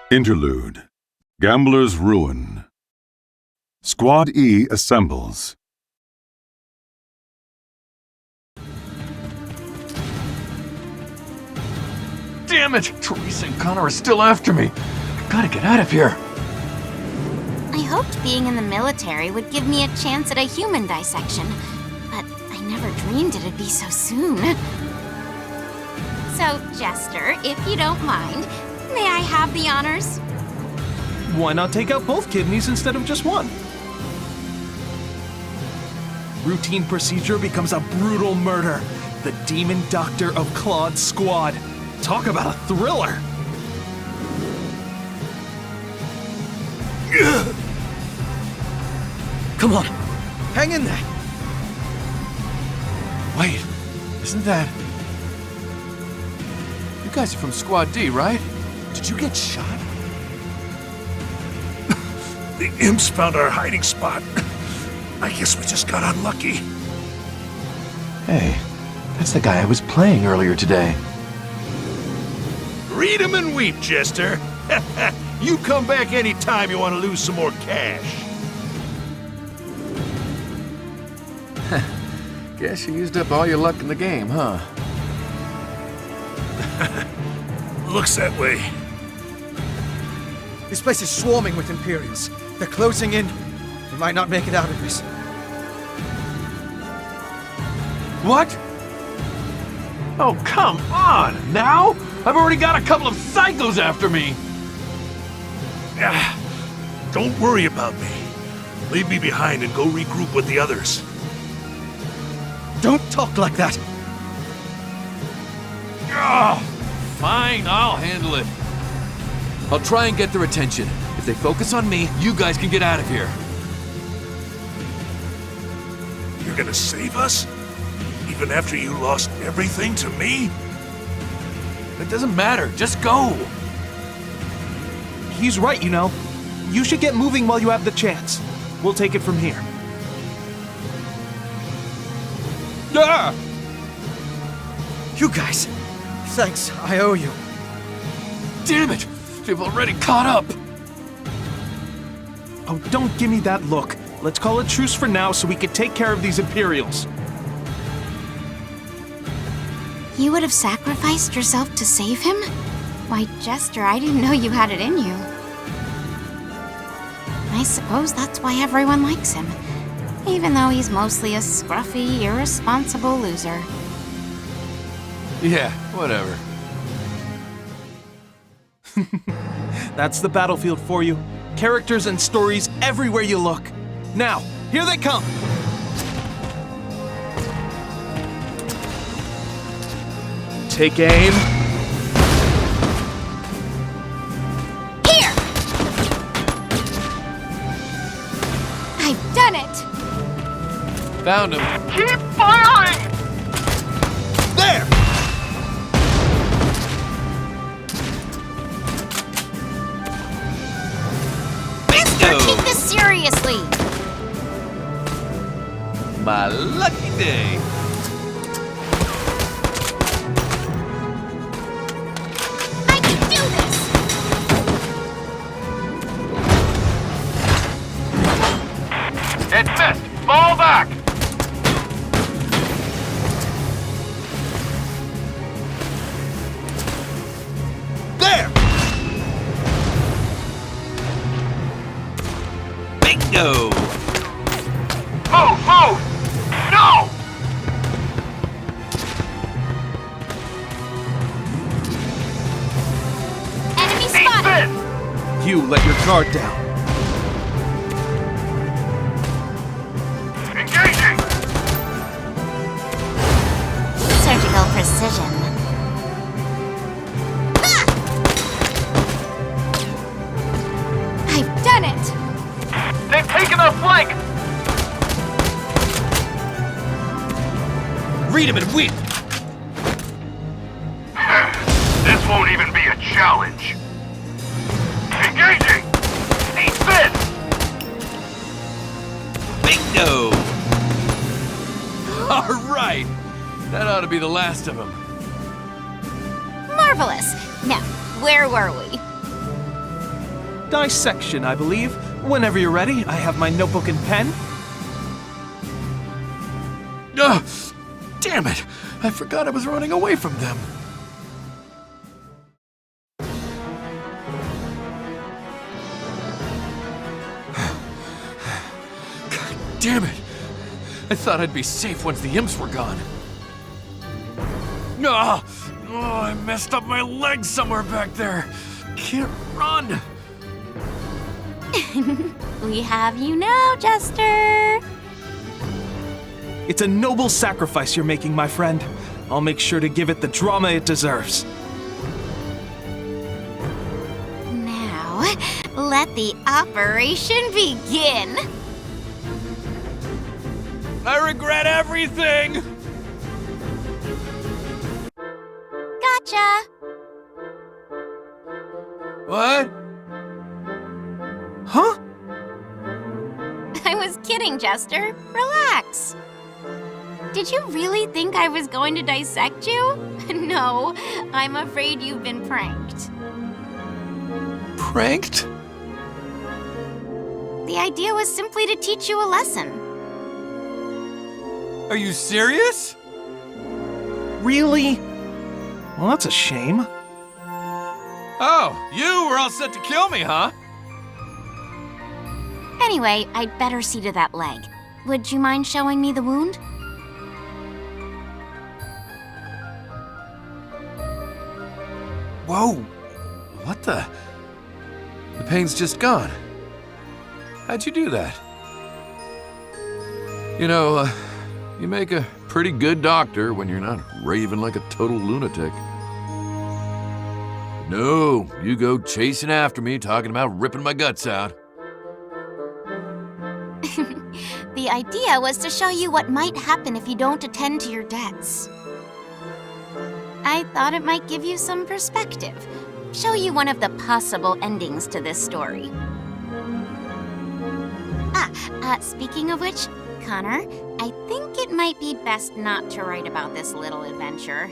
Interlude. Gambler's Ruin. Squad E assembles. Damn it! Teresa and Connor are still after me. I gotta get out of here. I hoped being in the military would give me a chance at a human dissection, but I never dreamed it'd be so soon. So, Jester, if you don't mind, may I have the honors? Why not take out both kidneys instead of just one? Routine procedure becomes a brutal murder. The demon doctor of Claude's squad. Talk about a thriller! Come on, hang in there. Wait, isn't that... You guys are from Squad D, right? Did you get shot? The imps found our hiding spot. I guess we just got unlucky. Hey, that's the guy I was playing earlier today. Read 'em and weep, Jester. You come back anytime you want to lose some more cash. Guess you used up all your luck in the game, huh? Looks that way. This place is swarming with Imperials. They're closing in. We might not make it out of this. What? Oh, come on! Now? I've already got a couple of psychos after me! Don't worry about me. Leave me behind and go regroup with the others. Don't talk like that. Fine, I'll handle it. I'll try and get their attention. If they focus on me, you guys can get out of here. You're gonna save us? Even after you lost everything to me? It doesn't matter, just go! He's right, you know. You should get moving while you have the chance. We'll take it from here. Ah! You guys, thanks, I owe you. Damn it! They've already caught up! Oh, don't give me that look. Let's call a truce for now so we can take care of these Imperials. You would have sacrificed yourself to save him? Why, Jester, I didn't know you had it in you. I suppose that's why everyone likes him, even though he's mostly a scruffy, irresponsible loser. Yeah, whatever. That's the battlefield for you. Characters and stories everywhere you look. Now, here they come! Take aim. Here! I've done it! Found him. Keep firing! There! Jester, take this seriously! My lucky day. I can do this! It missed! Fall back! There! Bingo! Move! Move! No! Enemy Eat spotted! this! You let your guard down. Engaging! Surgical precision. Ah! I've done it! They've taken our flank! Read him and weep! This won't even be a challenge. Engaging! Eat this! Bingo! All right! That ought to be the last of them. Marvelous! Now, where were we? Dissection, I believe. Whenever you're ready, I have my notebook and pen. Ugh! Damn it! I forgot I was running away from them. God damn it! I thought I'd be safe once the imps were gone. No! Oh, I messed up my leg somewhere back there. Can't run. We have you now, Jester. It's a noble sacrifice you're making, my friend. I'll make sure to give it the drama it deserves. Now, let the operation begin. I regret everything! Gotcha. What? Huh? I was kidding, Jester. Relax. Did you really think I was going to dissect you? No, I'm afraid you've been pranked. Pranked? The idea was simply to teach you a lesson. Are you serious? Really? Well, that's a shame. Oh, you were all set to kill me, huh? Anyway, I'd better see to that leg. Would you mind showing me the wound? Whoa! What the? The pain's just gone. How'd you do that? You know, you make a pretty good doctor when you're not raving like a total lunatic. No, you go chasing after me, talking about ripping my guts out. The idea was to show you what might happen if you don't attend to your debts. I thought it might give you some perspective. Show you one of the possible endings to this story. Speaking of which, Connor, I think it might be best not to write about this little adventure.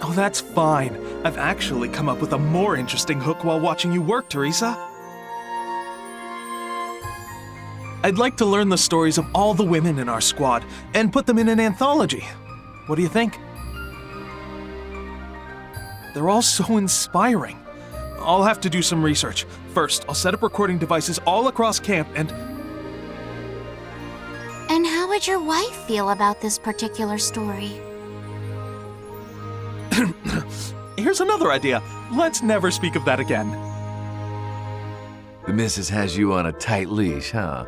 Oh, that's fine. I've actually come up with a more interesting hook while watching you work, Teresa. I'd like to learn the stories of all the women in our squad and put them in an anthology. What do you think? They're all so inspiring. I'll have to do some research. First, I'll set up recording devices all across camp and how would your wife feel about this particular story? here's another idea. Let's never speak of that again. The missus has you on a tight leash, huh?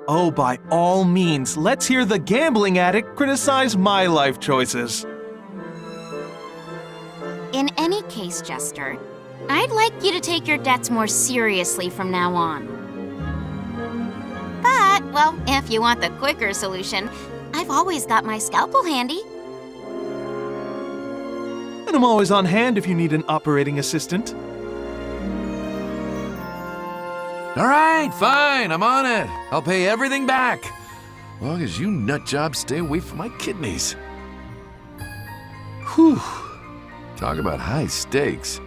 Oh, by all means, let's hear the gambling addict criticize my life choices. In any case, Jester, I'd like you to take your debts more seriously from now on. But, well, if you want the quicker solution, I've always got my scalpel handy. And I'm always on hand if you need an operating assistant. All right, fine, I'm on it. I'll pay everything back. As long as you nutjobs stay away from my kidneys. Whew. Talk about high stakes.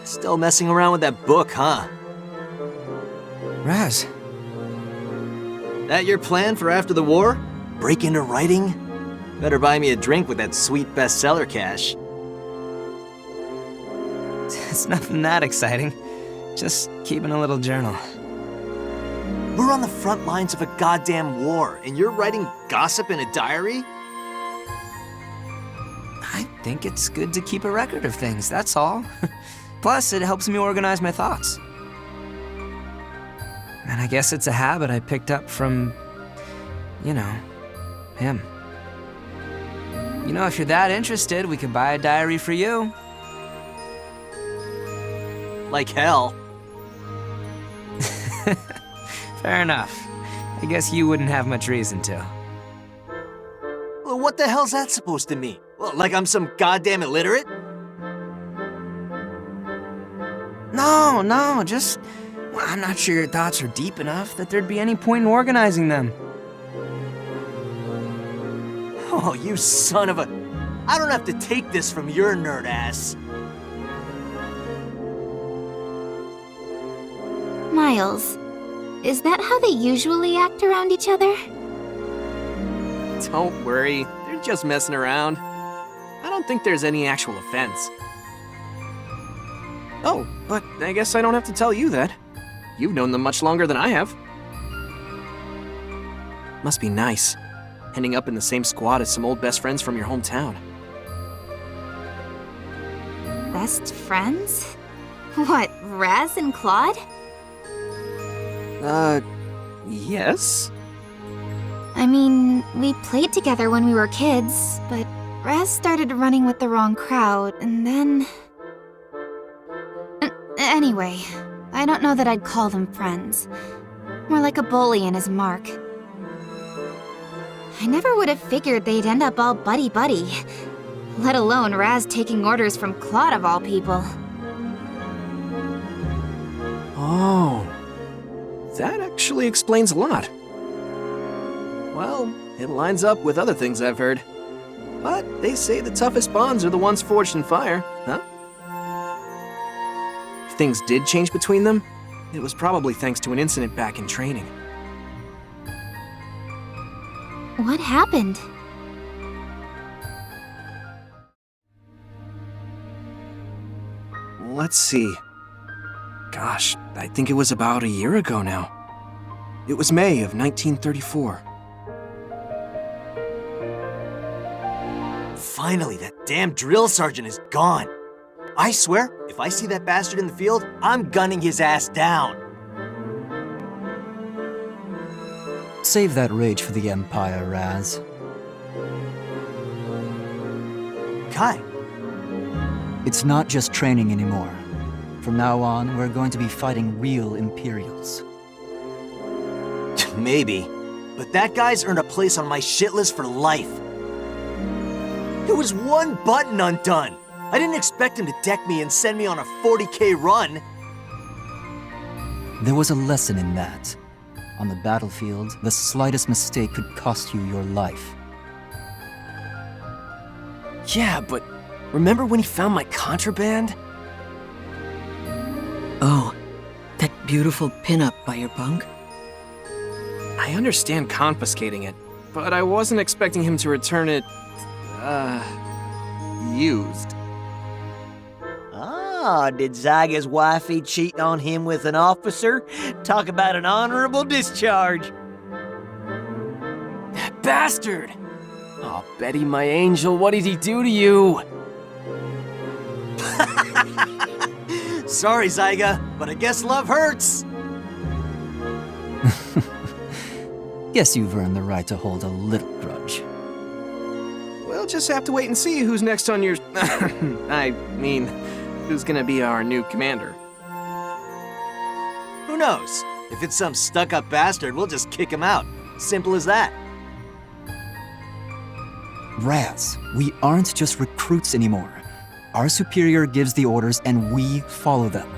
Still messing around with that book, huh? Raz, That your plan for after the war? Break into writing? Better buy me a drink with that sweet bestseller cash. it's nothing that exciting. Just keeping a little journal. We're on the front lines of a goddamn war, and you're writing gossip in a diary? I think it's good to keep a record of things, that's all. Plus, it helps me organize my thoughts. And I guess it's a habit I picked up from, him. If you're that interested, we could buy a diary for you. Like hell. Fair enough. I guess you wouldn't have much reason to. Well, what the hell's that supposed to mean? Well, like I'm some goddamn illiterate? No, just... Well, I'm not sure your thoughts are deep enough that there'd be any point in organizing them. Oh, you son of a... I don't have to take this from your nerd ass. Miles, is that how they usually act around each other? Don't worry, they're just messing around. I don't think there's any actual offense. Oh, but I guess I don't have to tell you that. You've known them much longer than I have. Must be nice, ending up in the same squad as some old best friends from your hometown. Best friends? What, Raz and Claude? Yes? I mean, we played together when we were kids, but Raz started running with the wrong crowd, and then... Anyway, I don't know that I'd call them friends. More like a bully and his mark. I never would have figured they'd end up all buddy-buddy. Let alone Raz taking orders from Claude of all people. Oh, that actually explains a lot. Well, it lines up with other things I've heard. But they say the toughest bonds are the ones forged in fire, huh? If things did change between them, it was probably thanks to an incident back in training. What happened? Let's see. Gosh, I think it was about a year ago now. It was May of 1934. Finally, that damn drill sergeant is gone. I swear, if I see that bastard in the field, I'm gunning his ass down. Save that rage for the Empire, Raz. Kai. It's not just training anymore. From now on, we're going to be fighting real Imperials. Maybe, but that guy's earned a place on my shit list for life. It was one button undone. I didn't expect him to deck me and send me on a 40K run. There was a lesson in that. On the battlefield, the slightest mistake could cost you your life. Yeah, but remember when he found my contraband? Oh, that beautiful pinup by your bunk? I understand confiscating it, but I wasn't expecting him to return it, used. Ah, did Zyga's wifey cheat on him with an officer? Talk about an honorable discharge. That bastard! Oh, Betty, my angel, what did he do to you? Sorry, Zyga, but I guess love hurts. Guess you've earned the right to hold a little grudge. We'll just have to wait and see who's next on your... I mean, who's gonna be our new commander. Who knows? If it's some stuck-up bastard, we'll just kick him out. Simple as that. Raz, we aren't just recruits anymore. Our superior gives the orders and we follow them.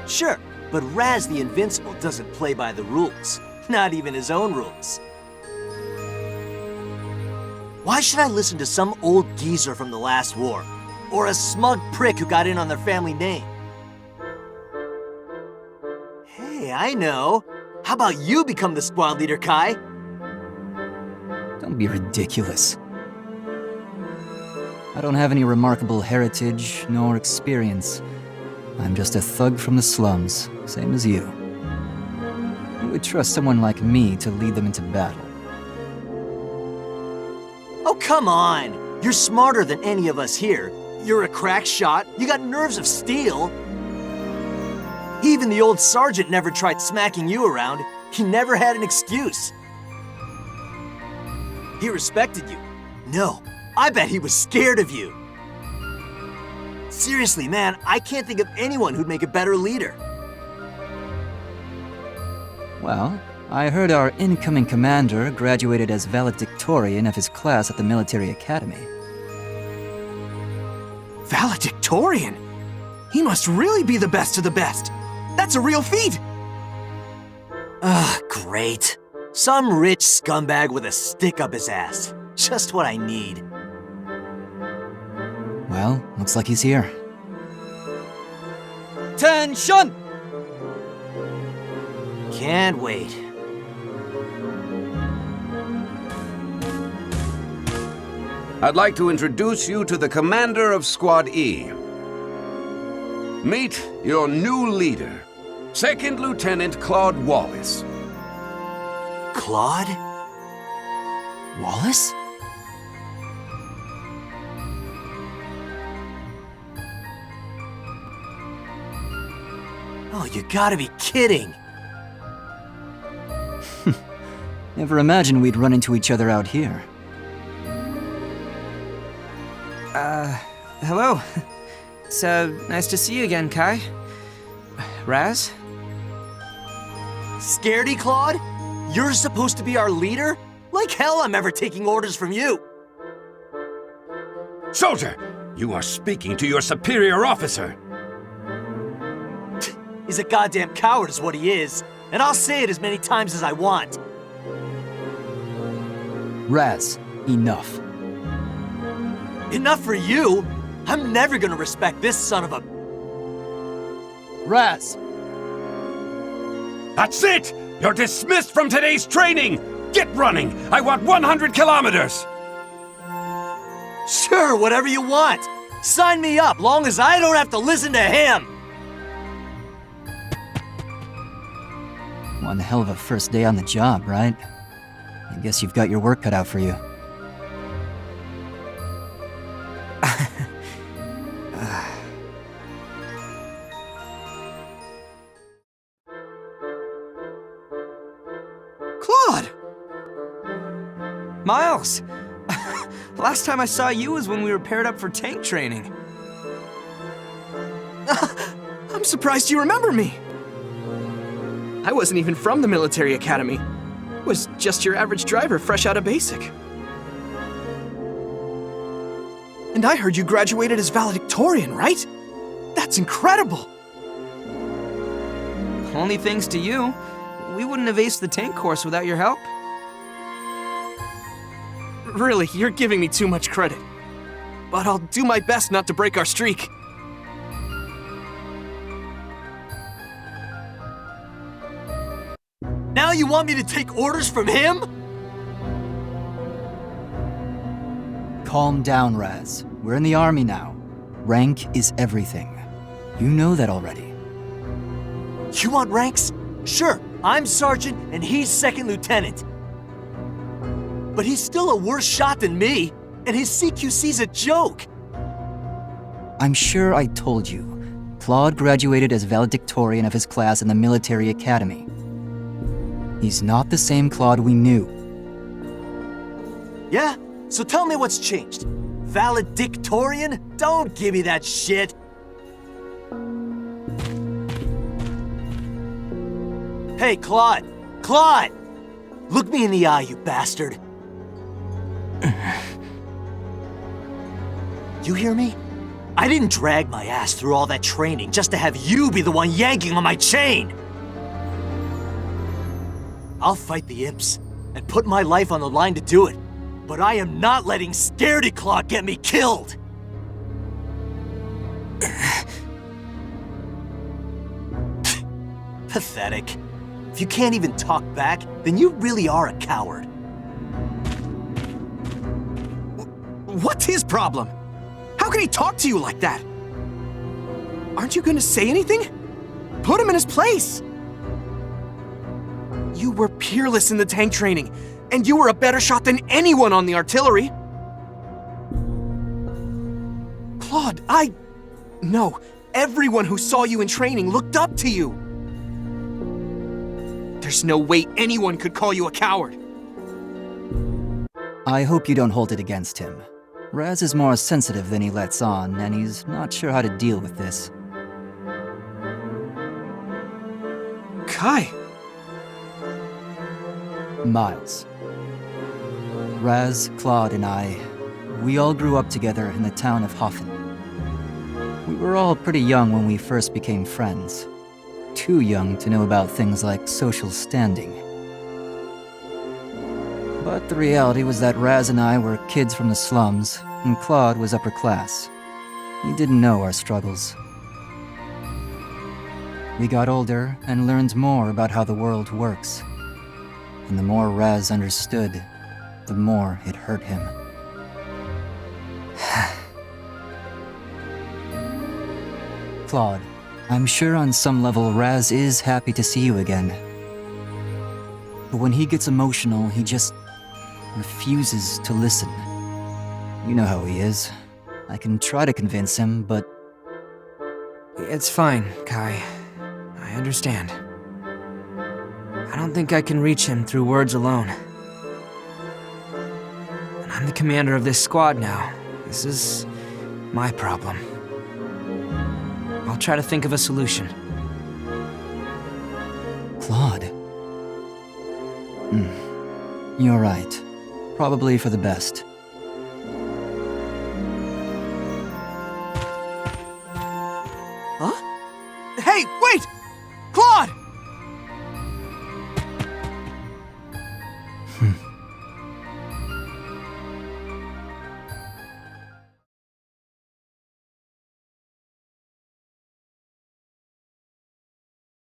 Sure, but Raz the Invincible doesn't play by the rules. Not even his own rules. Why should I listen to some old geezer from the last war? Or a smug prick who got in on their family name? Hey, I know. How about you become the squad leader, Kai? Don't be ridiculous. I don't have any remarkable heritage nor experience. I'm just a thug from the slums, same as you. Who would trust someone like me to lead them into battle? Oh, come on! You're smarter than any of us here. You're a crack shot, you got nerves of steel. Even the old sergeant never tried smacking you around. He never had an excuse. He respected you. No, I bet he was scared of you. Seriously, man, I can't think of anyone who'd make a better leader. Well, I heard our incoming commander graduated as valedictorian of his class at the military academy. Valedictorian? He must really be the best of the best. That's a real feat. Great. Some rich scumbag with a stick up his ass. Just what I need. Well, looks like he's here. Tension! Can't wait. I'd like to introduce you to the commander of Squad E. Meet your new leader, Second Lieutenant Claude Wallace. Claude? Wallace? Oh, you gotta be kidding. Never imagined we'd run into each other out here. Hello. It's, nice to see you again, Kai. Raz? Scaredy, Claude? You're supposed to be our leader? Like hell I'm ever taking orders from you. Soldier, you are speaking to your superior officer. He's a goddamn coward is what he is. And I'll say it as many times as I want. Raz, enough. Enough for you? I'm never gonna respect this son of a... Raz! That's it! You're dismissed from today's training! Get running! I want 100 kilometers! Sure, whatever you want. Sign me up, long as I don't have to listen to him. One hell of a first day on the job, right? I guess you've got your work cut out for you. Claude! Miles! Last time I saw you was when we were paired up for tank training. I'm surprised you remember me. I wasn't even from the military academy. Was just your average driver fresh out of basic. And I heard you graduated as valedictorian, right? That's incredible! Only thanks to you. We wouldn't have aced the tank course without your help. Really, you're giving me too much credit. But I'll do my best not to break our streak. Now you want me to take orders from him? Calm down, Raz. We're in the army now. Rank is everything. You know that already. You want ranks? Sure, I'm sergeant and he's second lieutenant. But he's still a worse shot than me, and his CQC's a joke. I'm sure I told you. Claude graduated as valedictorian of his class in the military academy. He's not the same Claude we knew. Yeah? So tell me what's changed. Valedictorian? Don't give me that shit. Hey, Claude! Claude! Look me in the eye, you bastard. You hear me? I didn't drag my ass through all that training just to have you be the one yanking on my chain! I'll fight the imps and put my life on the line to do it, but I am not letting Scaredy Claude get me killed! Pathetic. If you can't even talk back, then you really are a coward. What's his problem? How can he talk to you like that? Aren't you gonna say anything? Put him in his place! You were peerless in the tank training, and you were a better shot than anyone on the artillery. Claude, No, everyone who saw you in training looked up to you. There's no way anyone could call you a coward. I hope you don't hold it against him. Raz is more sensitive than he lets on, and he's not sure how to deal with this. Kai. Miles. Raz, Claude, and I, we all grew up together in the town of Hoffen. We were all pretty young when we first became friends. Too young to know about things like social standing. But the reality was that Raz and I were kids from the slums, and Claude was upper class. He didn't know our struggles. We got older and learned more about how the world works. And the more Raz understood, the more it hurt him. Claude, I'm sure on some level Raz is happy to see you again. But when he gets emotional, he just refuses to listen. You know how he is. I can try to convince him, but... It's fine, Kai. I understand. I don't think I can reach him through words alone. And I'm the commander of this squad now. This is my problem. I'll try to think of a solution. Claude. You're right. Probably for the best. Huh? Hey, wait!